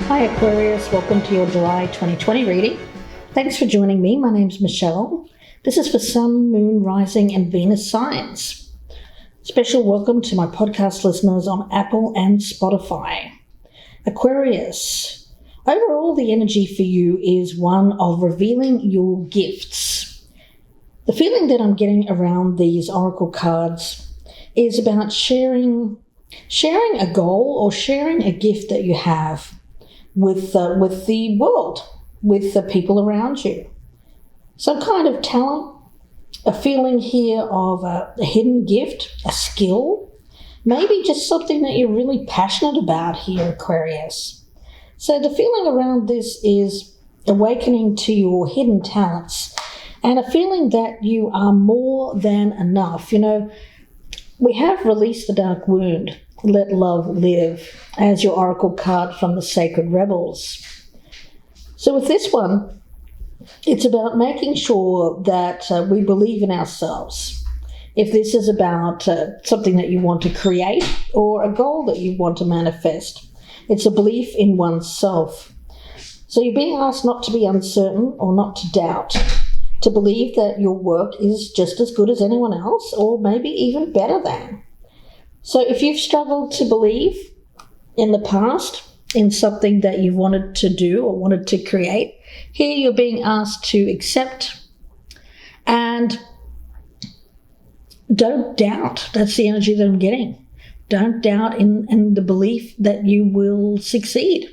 Hi Aquarius, welcome to your July 2020 reading. Thanks for joining me. My name's Michelle. This is for Sun, Moon, Rising and Venus signs. Special welcome to my podcast listeners on Apple and Spotify. Aquarius, overall the energy for you is one of revealing your gifts. The feeling that I'm getting around these oracle cards is about sharing a goal or sharing a gift that you have with the world, with the people around you. Some kind of talent, a feeling here of a hidden gift, a skill, maybe just something that you're really passionate about here, Aquarius. So the feeling around this is awakening to your hidden talents and a feeling that you are more than enough. You know, we have released the dark wound. Let love live, as your oracle card from the Sacred Rebels. So with this one, it's about making sure that we believe in ourselves. If this is about something that you want to create or a goal that you want to manifest, it's a belief in oneself. So you're being asked not to be uncertain or not to doubt, to believe that your work is just as good as anyone else or maybe even better than. So if you've struggled to believe in the past in something that you wanted to do or wanted to create, here you're being asked to accept and don't doubt. That's the energy that I'm getting. Don't doubt in the belief that you will succeed.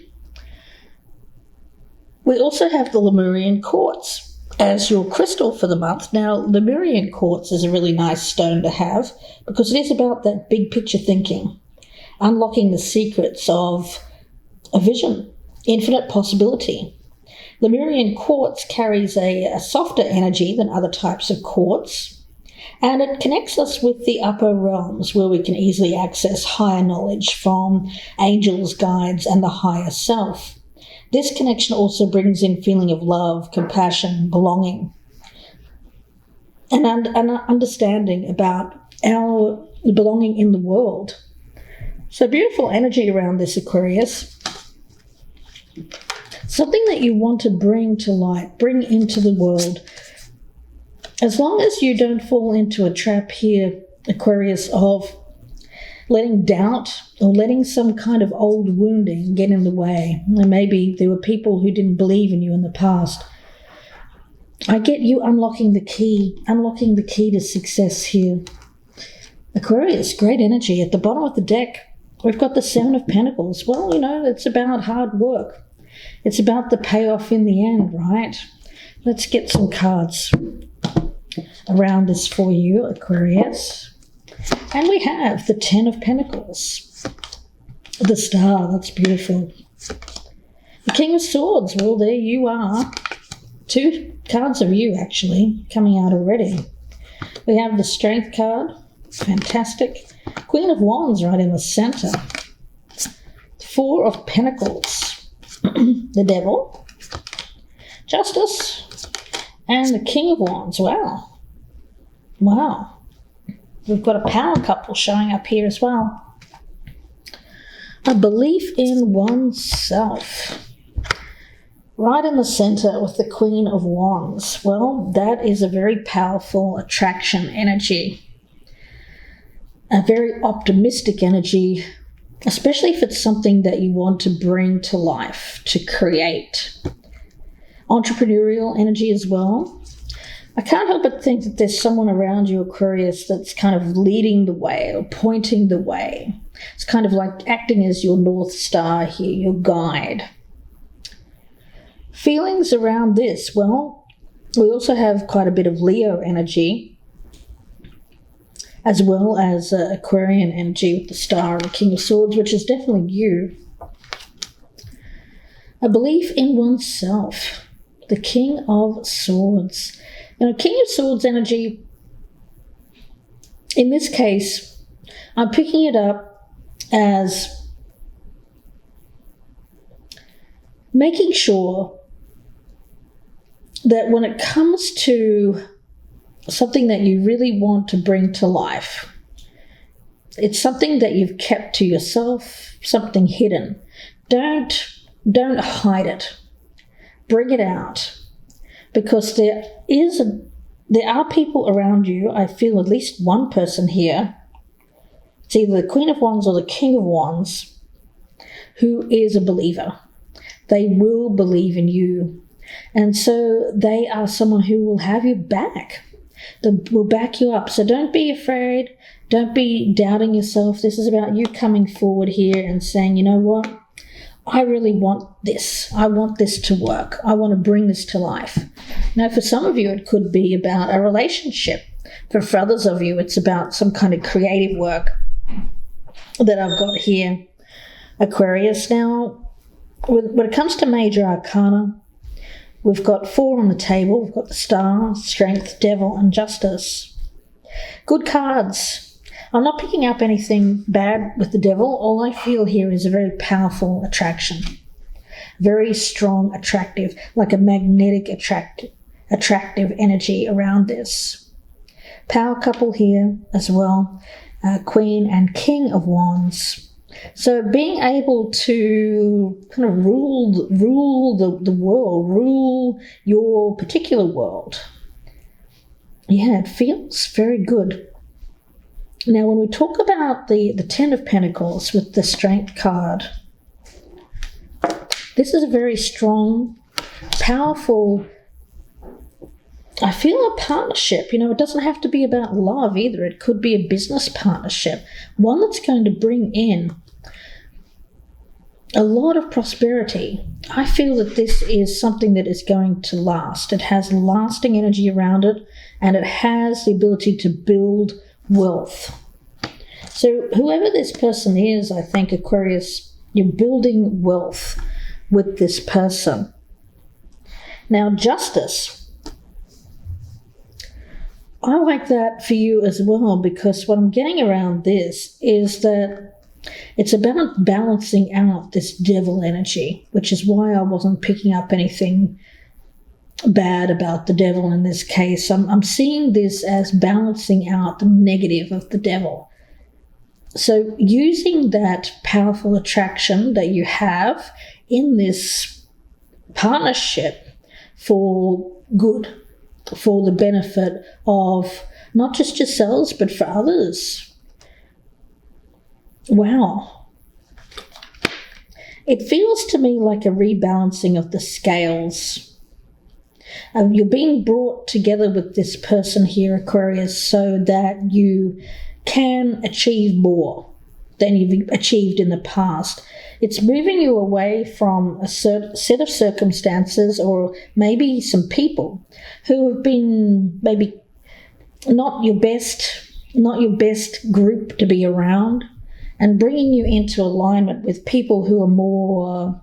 We also have the Lemurian quartz as your crystal for the month. Now, Lemurian quartz is a really nice stone to have because it is about that big picture thinking, unlocking the secrets of a vision, infinite possibility. Lemurian quartz carries a softer energy than other types of quartz, and it connects us with the upper realms where we can easily access higher knowledge from angels, guides, and the higher self. This connection also brings in feeling of love, compassion, belonging, and an understanding about our belonging in the world. So beautiful energy around this, Aquarius. Something that you want to bring to light, bring into the world. As long as you don't fall into a trap here, Aquarius, of letting doubt or letting some kind of old wounding get in the way. And maybe there were people who didn't believe in you in the past. I get you unlocking the key to success here. Aquarius, great energy. At the bottom of the deck, we've got the Seven of Pentacles. Well, you know, it's about hard work. It's about the payoff in the end, right? Let's get some cards around this for you, Aquarius. And we have the Ten of Pentacles, the Star, that's beautiful. The King of Swords, well, there you are. Two cards of you, actually, coming out already. We have the Strength card, fantastic. Queen of Wands right in the center. Four of Pentacles, the Devil, Justice, and the King of Wands. Wow. Wow. We've got a power couple showing up here as well. A belief in oneself. Right in the center with the Queen of Wands. Well, that is a very powerful attraction energy. A very optimistic energy, especially if it's something that you want to bring to life, to create. Entrepreneurial energy as well. I can't help but think that there's someone around you, Aquarius, that's kind of leading the way or pointing the way. It's kind of like acting as your North Star here, your guide. Feelings around this, well, we also have quite a bit of Leo energy, as well as Aquarian energy with the Star and the King of Swords, which is definitely you. A belief in oneself, the King of Swords. You know, King of Swords energy, in this case, I'm picking it up as making sure that when it comes to something that you really want to bring to life, it's something that you've kept to yourself, something hidden. Don't don't hide it. Bring it out. Because there are people around you, I feel at least one person here, it's either the Queen of Wands or the King of Wands, who is a believer. They will believe in you. And so they are someone who will have you back. They will back you up. So don't be afraid. Don't be doubting yourself. This is about you coming forward here and saying, you know what? I really want this. I want this to work. I want to bring this to life. Now, for some of you, it could be about a relationship. For others of you, it's about some kind of creative work that I've got here. Aquarius. Now, when it comes to major arcana, we've got 4 on the table. We've got the Star, Strength, Devil, and Justice. Good cards. I'm not picking up anything bad with the Devil. All I feel here is a very powerful attraction. Very strong, attractive, like a magnetic attractive energy around this. Power couple here as well. Queen and King of Wands. So being able to kind of rule the world, rule your particular world. Yeah, it feels very good. Now, when we talk about the Ten of Pentacles with the Strength card, this is a very strong, powerful, I feel, a partnership. You know, it doesn't have to be about love either. It could be a business partnership, one that's going to bring in a lot of prosperity. I feel that this is something that is going to last. It has lasting energy around it, and it has the ability to build wealth. So whoever this person is, I think, Aquarius, you're building wealth with this person. Now, Justice. I like that for you as well, because what I'm getting around this is that it's about balancing out this devil energy, which is why I wasn't picking up anything bad about the devil in this case. I'm seeing this as balancing out the negative of the devil. So using that powerful attraction that you have in this partnership for good, for the benefit of not just yourselves, but for others. Wow. It feels to me like a rebalancing of the scales. You're being brought together with this person here, Aquarius, so that you can achieve more than you've achieved in the past. It's moving you away from a set of circumstances, or maybe some people who have been maybe not your best group to be around, and bringing you into alignment with people who are more,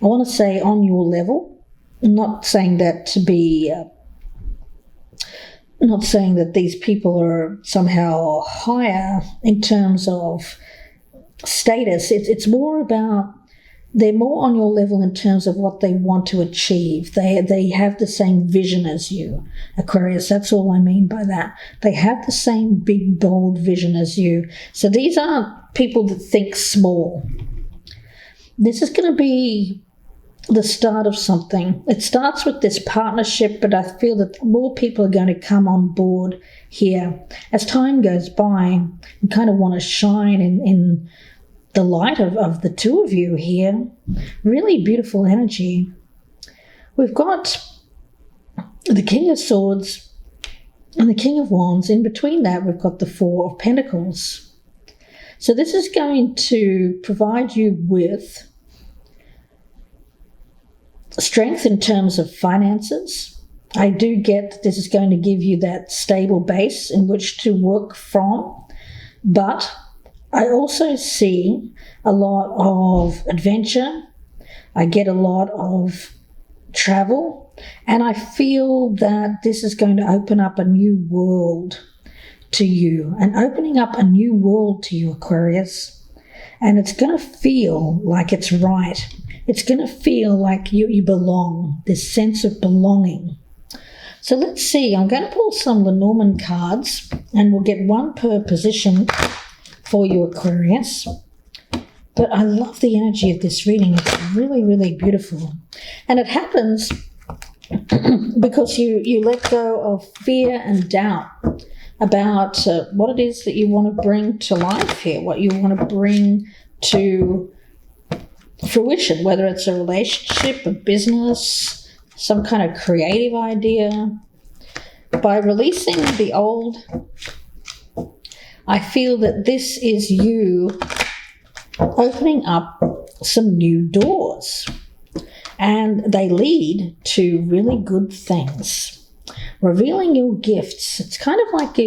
I want to say, on your level. I'm not saying that to be, not saying that these people are somehow higher in terms of status. It's more about, they're more on your level in terms of what they want to achieve. They have the same vision as you, Aquarius. That's all I mean by that. They have the same big, bold vision as you. So these aren't people that think small. This is going to be the start of something. It starts with this partnership, but I feel that more people are going to come on board here as time goes by and kind of want to shine in the light of the two of you here. Really beautiful energy. We've got the King of Swords and the King of Wands. In between that, we've got the Four of Pentacles. So this is going to provide you with strength in terms of finances. I do get that this is going to give you that stable base in which to work from, but I also see a lot of adventure. I get a lot of travel, and I feel that this is going to open up a new world to you, and opening up a new world to you, Aquarius, and it's going to feel like it's right. It's going to feel like you belong, this sense of belonging. So let's see. I'm going to pull some Lenormand cards, and we'll get one per position for you, Aquarius. But I love the energy of this reading. It's really, really beautiful. And it happens because you let go of fear and doubt about what it is that you want to bring to life here, what you want to bring to fruition, whether it's a relationship, a business, some kind of creative idea. By releasing the old, I feel that this is you opening up some new doors, and they lead to really good things. Revealing your gifts. It's kind of like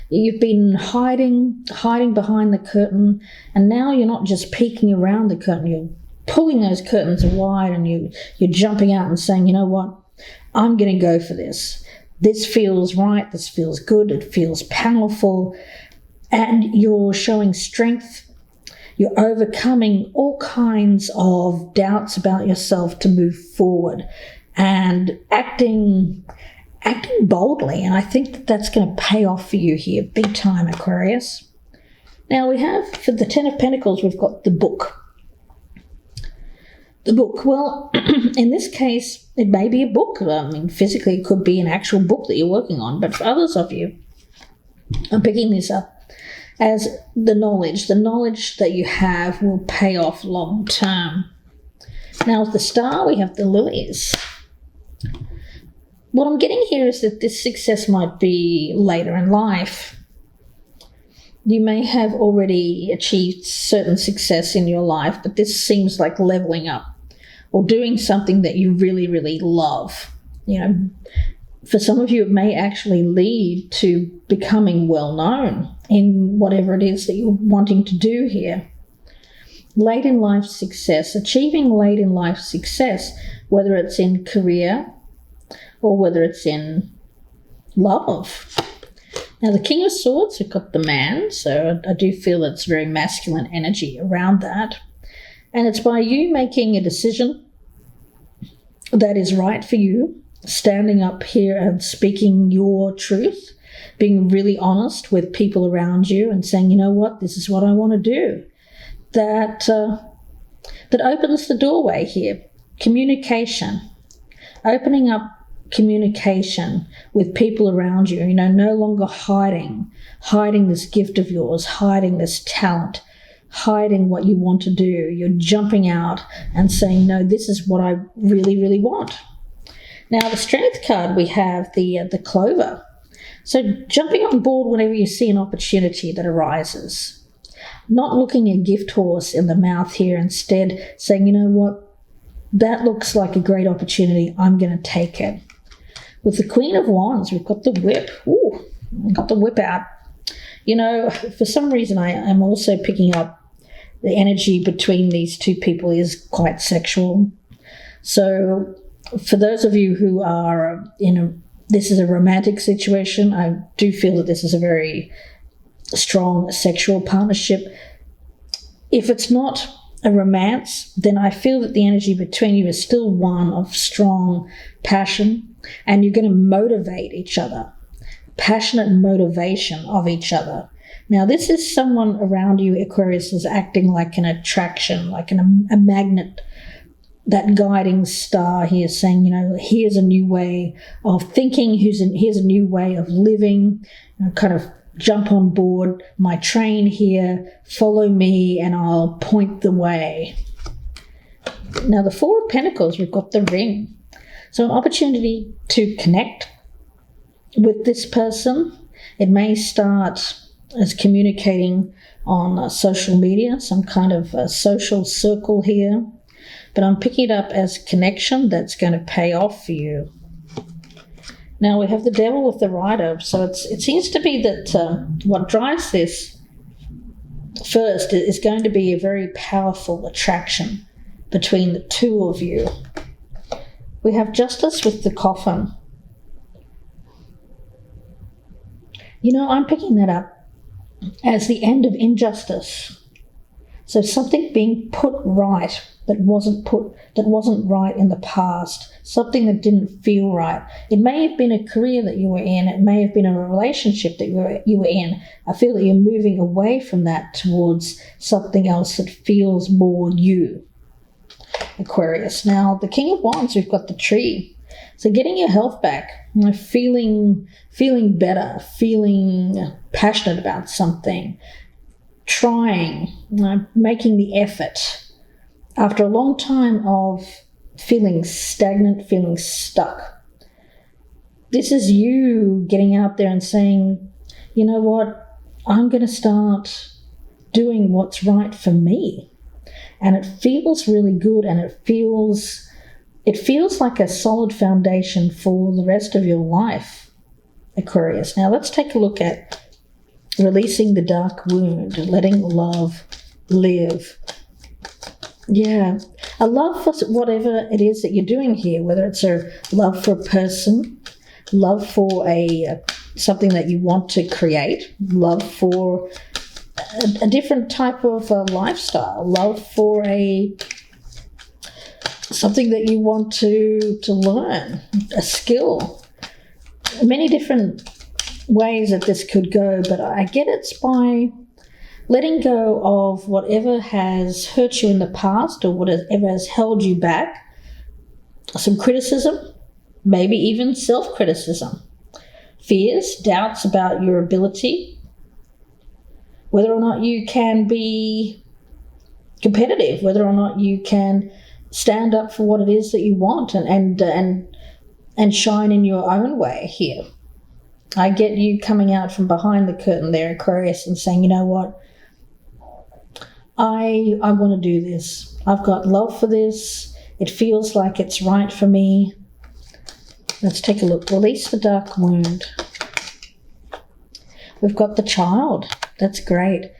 you've been hiding behind the curtain, and now you're not just peeking around the curtain, you're pulling those curtains wide, and you're jumping out and saying, you know what, I'm going to go for this. This feels right, this feels good, it feels powerful, and you're showing strength. You're overcoming all kinds of doubts about yourself to move forward and acting boldly. And I think that that's going to pay off for you here, big time, Aquarius. Now we have, for the Ten of Pentacles, we've got the book. The book, well, in this case, it may be a book. I mean, physically, it could be an actual book that you're working on. But for others of you, I'm picking this up as the knowledge that you have will pay off long term. Now with the star, we have the lilies. What I'm getting here is that this success might be later in life. You may have already achieved certain success in your life, but this seems like leveling up or doing something that you really, really love. You know, for some of you, it may actually lead to becoming well known in whatever it is that you're wanting to do here. Late in life success, achieving late in life success, whether it's in career or whether it's in love. Now, the King of Swords, we've got the man, so I do feel it's very masculine energy around that. And it's by you making a decision that is right for you, standing up here and speaking your truth, being really honest with people around you and saying, you know what, this is what I want to do. That opens the doorway here. Communication. Opening up communication with people around you, no longer hiding this gift of yours, hiding this talent, hiding what you want to do. You're jumping out and saying, no, this is what I really, really want. Now, the Strength card, we have the Clover. So jumping on board whenever you see an opportunity that arises. Not looking a gift horse in the mouth here, instead saying, you know what, that looks like a great opportunity, I'm going to take it. With the Queen of Wands, we've got the whip. Ooh, we've got the whip out. For some reason, I am also picking up the energy between these two people is quite sexual. So for those of you who are this is a romantic situation, I do feel that this is a very strong sexual partnership. If it's not a romance, then I feel that the energy between you is still one of strong passion, and you're going to motivate each other, passionate motivation of each other. Now, this is someone around you, Aquarius, is acting like an attraction, like a magnet, that guiding star here saying, here's a new way of thinking, here's a new way of living, kind of jump on board my train here, follow me, and I'll point the way. Now, the Four of Pentacles, we've got the ring. So an opportunity to connect with this person. It may start as communicating on social media, some kind of a social circle here. But I'm picking it up as connection that's going to pay off for you. Now we have the Devil with the Rider. So it seems to be that what drives this first is going to be a very powerful attraction between the two of you. We have Justice with the Coffin. I'm picking that up as the end of injustice. So something being put right that wasn't right in the past, something that didn't feel right. It may have been a career that you were in, it may have been a relationship that you were in. I feel that you're moving away from that towards something else that feels more you, Aquarius. Now, the King of Wands, we've got the Tree. So getting your health back, feeling better, feeling passionate about something, trying, making the effort. After a long time of feeling stagnant, feeling stuck, this is you getting out there and saying, you know what, I'm going to start doing what's right for me. And it feels really good, and it feels like a solid foundation for the rest of your life, Aquarius. Now let's take a look at releasing the dark wound, letting love live. Yeah, a love for whatever it is that you're doing here, whether it's a love for a person, love for something that you want to create, love for a different type of lifestyle, love for something that you want to learn, a skill. Many different ways that this could go, but I get it's by letting go of whatever has hurt you in the past or whatever has held you back, some criticism, maybe even self-criticism, fears, doubts about your ability, whether or not you can be competitive, whether or not you can stand up for what it is that you want and shine in your own way here. I get you coming out from behind the curtain there, Aquarius, and saying, you know what, I want to do this. I've got love for this. It feels like it's right for me. Let's take a look. Release the dark wound. We've got the Child. That's great.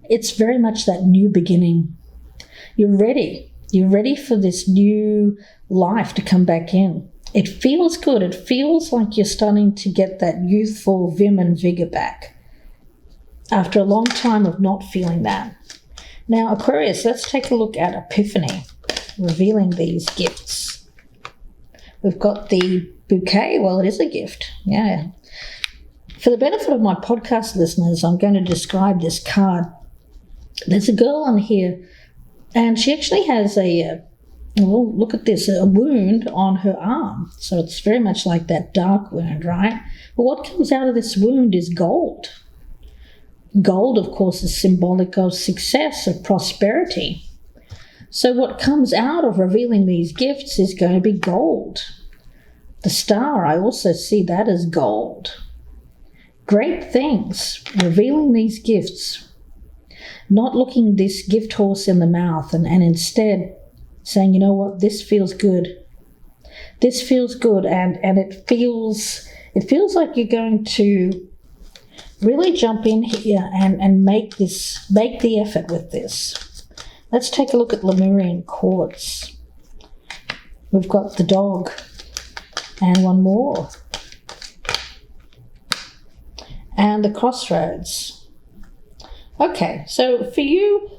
It's very much that new beginning. You're ready. You're ready for this new life to come back in. It feels good. It feels like you're starting to get that youthful vim and vigor back after a long time of not feeling that. Now, Aquarius, let's take a look at Epiphany, revealing these gifts. We've got the bouquet. Well, it is a gift. Yeah. For the benefit of my podcast listeners, I'm going to describe this card. There's a girl on here, and she actually has look at this, a wound on her arm. So it's very much like that dark wound, right? But what comes out of this wound is gold. Gold, of course, is symbolic of success, of prosperity. So what comes out of revealing these gifts is going to be gold. The star, I also see that as gold. Great things, revealing these gifts, not looking this gift horse in the mouth and instead saying, you know what, this feels good. This feels good, and it feels like you're going to really jump in here and make the effort with this. Let's take a look at Lemurian quartz. We've got the dog and one more. And the crossroads. Okay, so for you,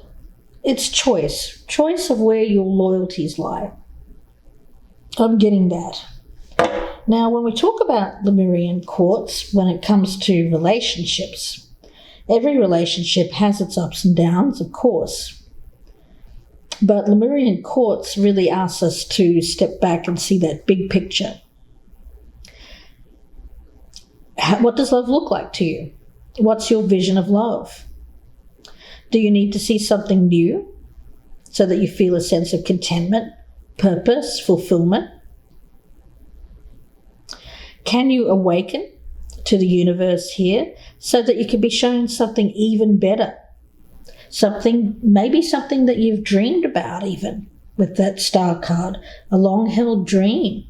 it's choice of where your loyalties lie. I'm getting that. Now, when we talk about Lemurian quartz, when it comes to relationships, every relationship has its ups and downs, of course. But Lemurian quartz really asks us to step back and see that big picture. What does love look like to you? What's your vision of love? Do you need to see something new so that you feel a sense of contentment, purpose, fulfillment? Can you awaken to the universe here so that you can be shown something even better? Maybe something that you've dreamed about even with that star card, a long-held dream.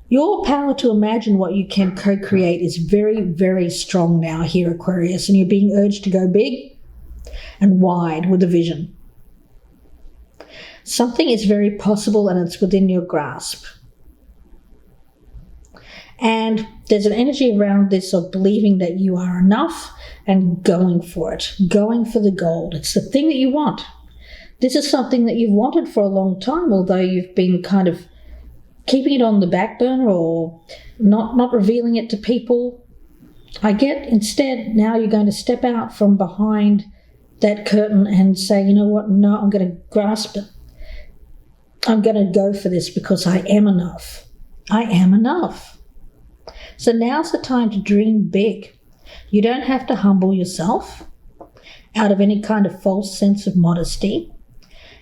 Your power to imagine what you can co-create is very, very strong now here, Aquarius, and you're being urged to go big and wide with a vision. Something is very possible and it's within your grasp. And there's an energy around this of believing that you are enough and going for it, going for the gold. It's the thing that you want. this is something that you've wanted for a long time, although you've been kind of keeping it on the back burner or not revealing it to people. I get instead now you're going to step out from behind that curtain and say, you know what, no, I'm going to grasp it. I'm going to go for this because I am enough. I am enough. So now's the time to dream big. You don't have to humble yourself out of any kind of false sense of modesty.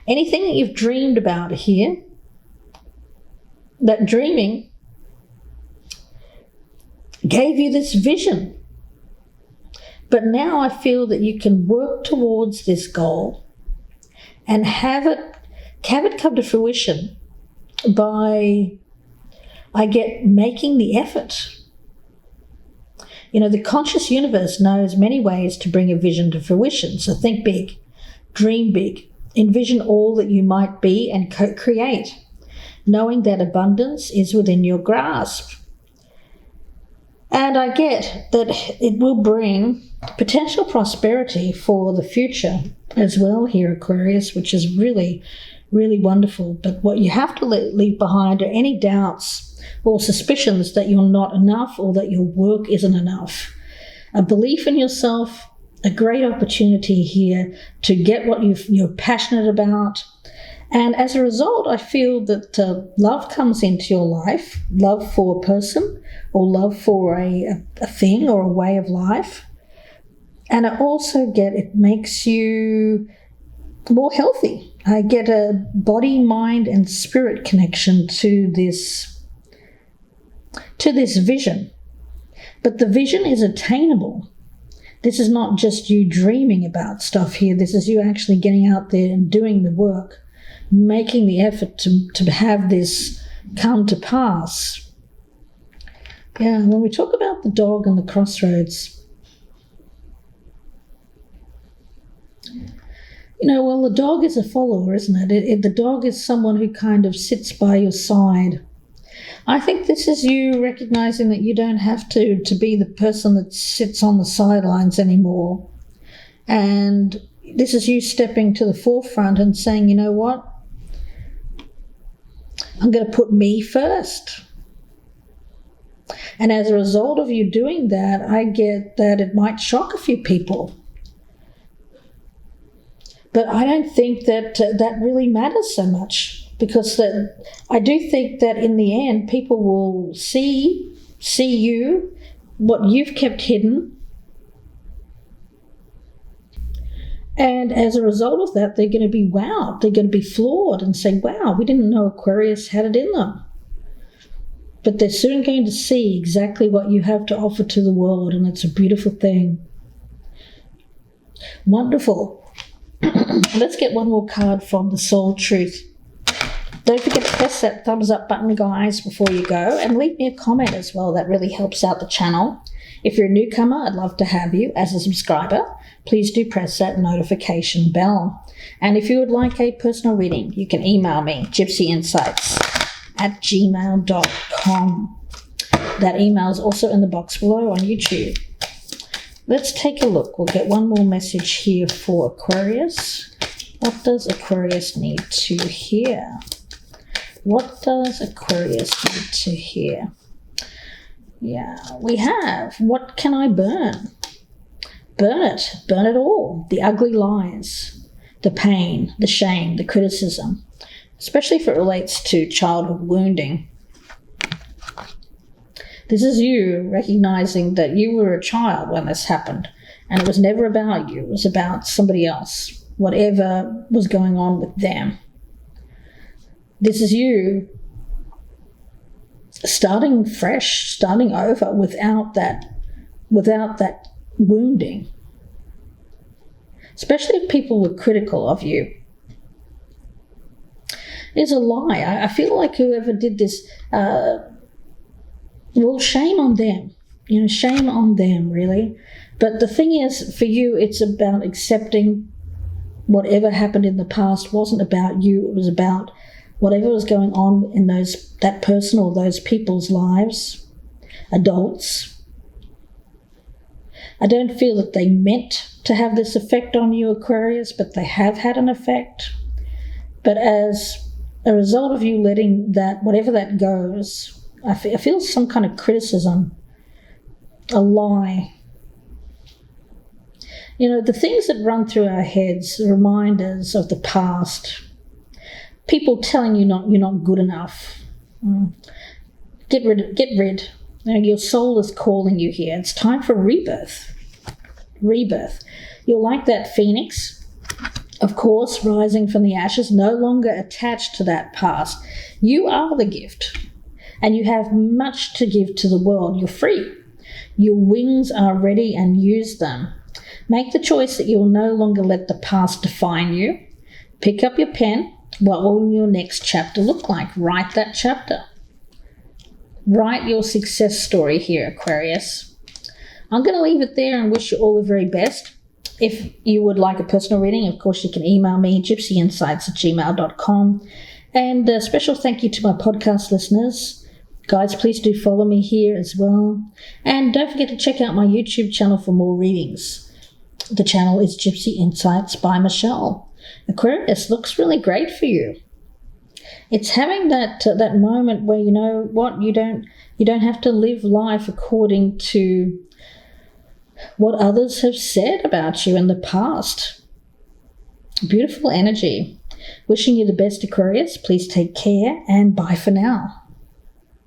Anything that you've dreamed about here, that dreaming gave you this vision. But now I feel that you can work towards this goal and have it come to fruition by, making the effort. You know, the conscious universe knows many ways to bring a vision to fruition. So think big, dream big, envision all that you might be and co-create, knowing that abundance is within your grasp. And I get that it will bring potential prosperity for the future as well here, Aquarius, which is really, really wonderful. But what you have to leave behind are any doubts or suspicions that you're not enough or that your work isn't enough. A belief in yourself, a great opportunity here to get what you're passionate about. And as a result, I feel that love comes into your life, love for a person or love for a thing or a way of life. And I also get it makes you more healthy. I get a body, mind, and spirit connection to this vision. But the vision is attainable. This is not just you dreaming about stuff here. This is you actually getting out there and doing the work, making the effort to have this come to pass. Yeah, when we talk about the dog and the crossroads, you know, well, the dog is a follower, isn't it? The dog is someone who kind of sits by your side. I think this is you recognizing that you don't have to be the person that sits on the sidelines anymore. And this is you stepping to the forefront and saying, you know what? I'm going to put me first. And as a result of you doing that, I get that it might shock a few people. But I don't think that that really matters so much, because I do think that in the end, people will see you, what you've kept hidden. And as a result of that, they're going to be wowed. They're going to be floored and say, wow, we didn't know Aquarius had it in them. But they're soon going to see exactly what you have to offer to the world, and it's a beautiful thing. Wonderful. Let's get one more card from the Soul Truth. Don't forget to press that thumbs up button, guys, before you go, and leave me a comment as well. That really helps out the channel. If you're a newcomer, I'd love to have you as a subscriber. Please do press that notification bell. And if you would like a personal reading, you can email me, gypsyinsights@gmail.com. That email is also in the box below on YouTube. Let's take a look. We'll get one more message here for Aquarius. What does Aquarius need to hear? What does Aquarius need to hear? Yeah, we have, what can I burn? Burn it all. The ugly lies, the pain, the shame, the criticism, especially if it relates to childhood wounding. This is you recognizing that you were a child when this happened, and it was never about you. It was about somebody else, whatever was going on with them. This is you starting fresh, starting over without that wounding. Especially if people were critical of you. It's a lie. I feel like whoever did this, well, shame on them. You know, shame on them, really. But the thing is, for you, it's about accepting whatever happened in the past wasn't about you. It was about whatever was going on in that person or those people's lives, adults. I don't feel that they meant to have this effect on you, Aquarius, but they have had an effect. But as a result of you letting that, whatever that goes, I feel some kind of criticism, a lie. You know, the things that run through our heads, reminders of the past, people telling you you're not good enough. Get rid. You know, your soul is calling you here. It's time for rebirth. Rebirth. You're like that phoenix, of course, rising from the ashes, no longer attached to that past. You are the gift, and you have much to give to the world. You're free. Your wings are ready, and use them. Make the choice that you'll no longer let the past define you. Pick up your pen. What will your next chapter look like? Write that chapter. Write your success story here, Aquarius. I'm going to leave it there and wish you all the very best. If you would like a personal reading, of course, you can email me, gypsyinsights@gmail.com. And a special thank you to my podcast listeners. Guys, please do follow me here as well. And don't forget to check out my YouTube channel for more readings. The channel is Gypsy Insights by Michelle. Aquarius, looks really great for you. It's having that moment where, you know what, you don't have to live life according to what others have said about you in the past. Beautiful energy. Wishing you the best, Aquarius. Please take care, and bye for now.